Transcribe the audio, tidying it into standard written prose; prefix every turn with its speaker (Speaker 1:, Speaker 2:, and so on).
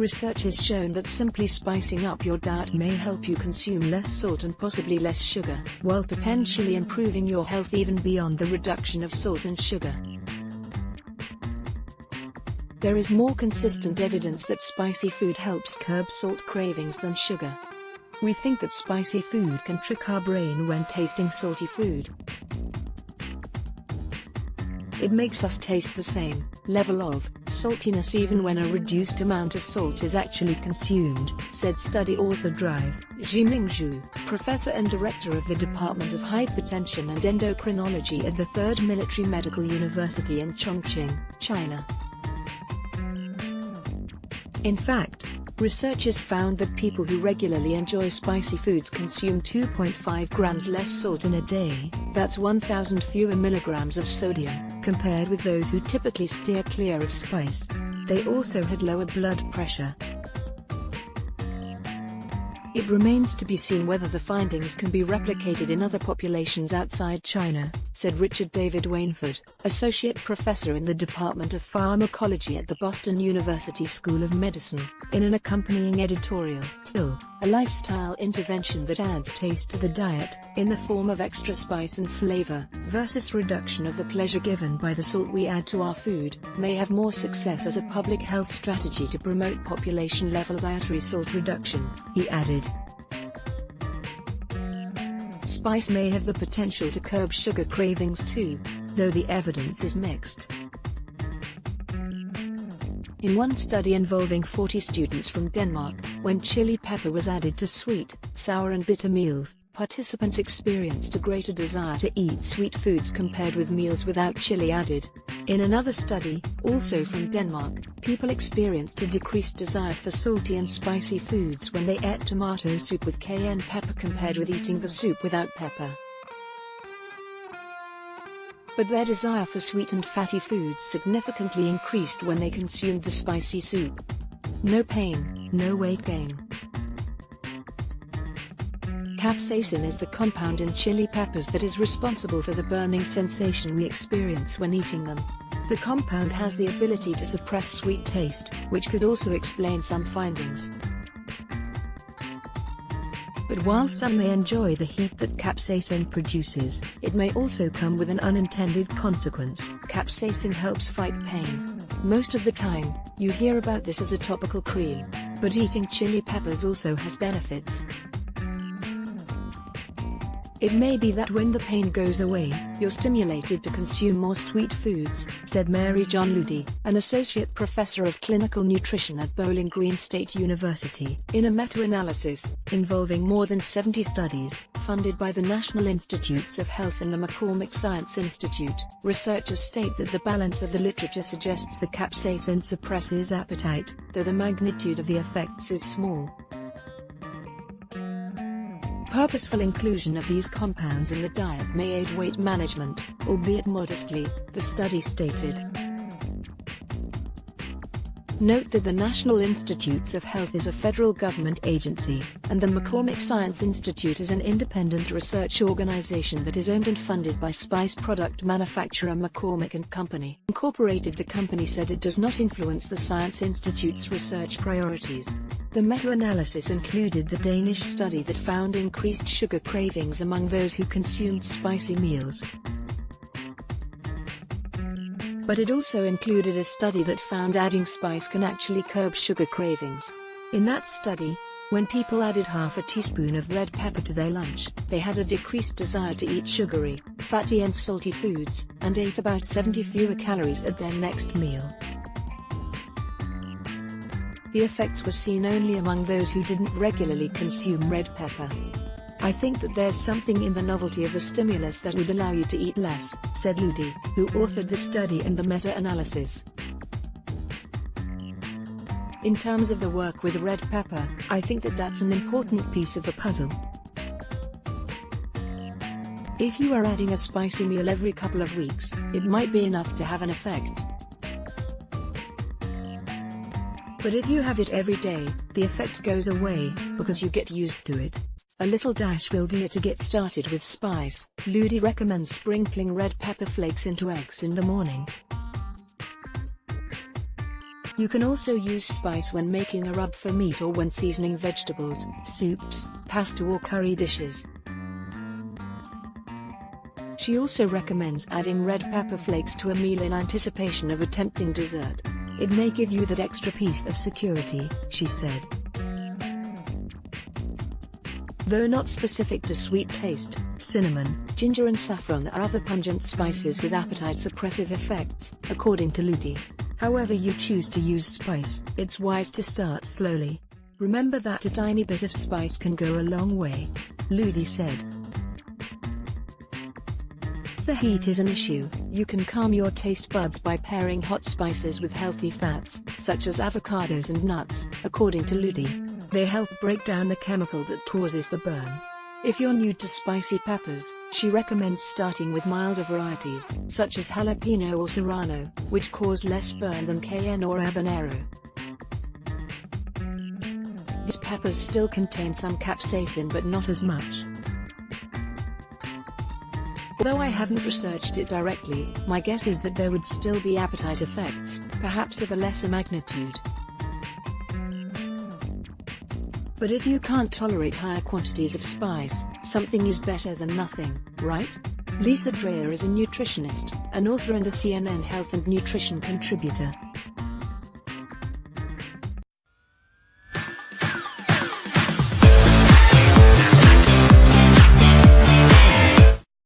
Speaker 1: Research has shown that simply spicing up your diet may help you consume less salt and possibly less sugar, while potentially improving your health even beyond the reduction of salt and sugar. There is more consistent evidence that spicy food helps curb salt cravings than sugar. We think that spicy food can trick our brain when tasting salty food. It makes us taste the same level of saltiness even when a reduced amount of salt is actually consumed, said study author Jiming Zhu, professor and director of the Department of Hypertension and Endocrinology at the 3rd Military Medical University in Chongqing, China. In fact, researchers found that people who regularly enjoy spicy foods consume 2.5 grams less salt in a day, that's 1,000 fewer milligrams of sodium, compared with those who typically steer clear of spice. They also had lower blood pressure. It remains to be seen whether the findings can be replicated in other populations outside China, said Richard David Wainford, associate professor in the Department of Pharmacology at the Boston University School of Medicine, in an accompanying editorial. Still, a lifestyle intervention that adds taste to the diet, in the form of extra spice and flavor, versus reduction of the pleasure given by the salt we add to our food, may have more success as a public health strategy to promote population-level dietary salt reduction, he added. Spice may have the potential to curb sugar cravings too, though the evidence is mixed. In one study involving 40 students from Denmark, when chili pepper was added to sweet, sour and bitter meals, participants experienced a greater desire to eat sweet foods compared with meals without chili added. In another study, also from Denmark, people experienced a decreased desire for salty and spicy foods when they ate tomato soup with cayenne pepper compared with eating the soup without pepper. But their desire for sweet and fatty foods significantly increased when they consumed the spicy soup. No pain, no weight gain. Capsaicin is the compound in chili peppers that is responsible for the burning sensation we experience when eating them. The compound has the ability to suppress sweet taste, which could also explain some findings. But while some may enjoy the heat that capsaicin produces, it may also come with an unintended consequence. Capsaicin helps fight pain. Most of the time, you hear about this as a topical cream, but eating chili peppers also has benefits. It may be that when the pain goes away, you're stimulated to consume more sweet foods, said Mary John Ludi, an associate professor of clinical nutrition at Bowling Green State University. In a meta-analysis, involving more than 70 studies, funded by the National Institutes of Health and the McCormick Science Institute, researchers state that the balance of the literature suggests the capsaicin suppresses appetite, though the magnitude of the effects is small. Purposeful inclusion of these compounds in the diet may aid weight management, albeit modestly, the study stated. Note that the National Institutes of Health is a federal government agency, and the McCormick Science Institute is an independent research organization that is owned and funded by spice product manufacturer McCormick & Company. Incorporated. The company said it does not influence the Science Institute's research priorities. The meta-analysis included the Danish study that found increased sugar cravings among those who consumed spicy meals. But it also included a study that found adding spice can actually curb sugar cravings. In that study, when people added half a teaspoon of red pepper to their lunch, they had a decreased desire to eat sugary, fatty and salty foods, and ate about 70 fewer calories at their next meal. The effects were seen only among those who didn't regularly consume red pepper. I think that there's something in the novelty of the stimulus that would allow you to eat less, said Ludi, who authored the study and the meta-analysis. In terms of the work with red pepper, I think that that's an important piece of the puzzle. If you are adding a spicy meal every couple of weeks, it might be enough to have an effect. But if you have it every day, the effect goes away, because you get used to it. A little dash will do it to get started with spice. Ludi recommends sprinkling red pepper flakes into eggs in the morning. You can also use spice when making a rub for meat or when seasoning vegetables, soups, pasta or curry dishes. She also recommends adding red pepper flakes to a meal in anticipation of a tempting dessert. It may give you that extra piece of security, she said. Though not specific to sweet taste, cinnamon, ginger and saffron are other pungent spices with appetite-suppressive effects, according to Ludi. However you choose to use spice, it's wise to start slowly. Remember that a tiny bit of spice can go a long way, Ludi said. If the heat is an issue, you can calm your taste buds by pairing hot spices with healthy fats, such as avocados and nuts, according to Ludi. They help break down the chemical that causes the burn. If you're new to spicy peppers, she recommends starting with milder varieties, such as jalapeno or serrano, which cause less burn than cayenne or habanero. These peppers still contain some capsaicin but not as much. Although I haven't researched it directly, my guess is that there would still be appetite effects, perhaps of a lesser magnitude. But if you can't tolerate higher quantities of spice, something is better than nothing, right? Lisa Dreher is a nutritionist, an author and a CNN health and nutrition contributor.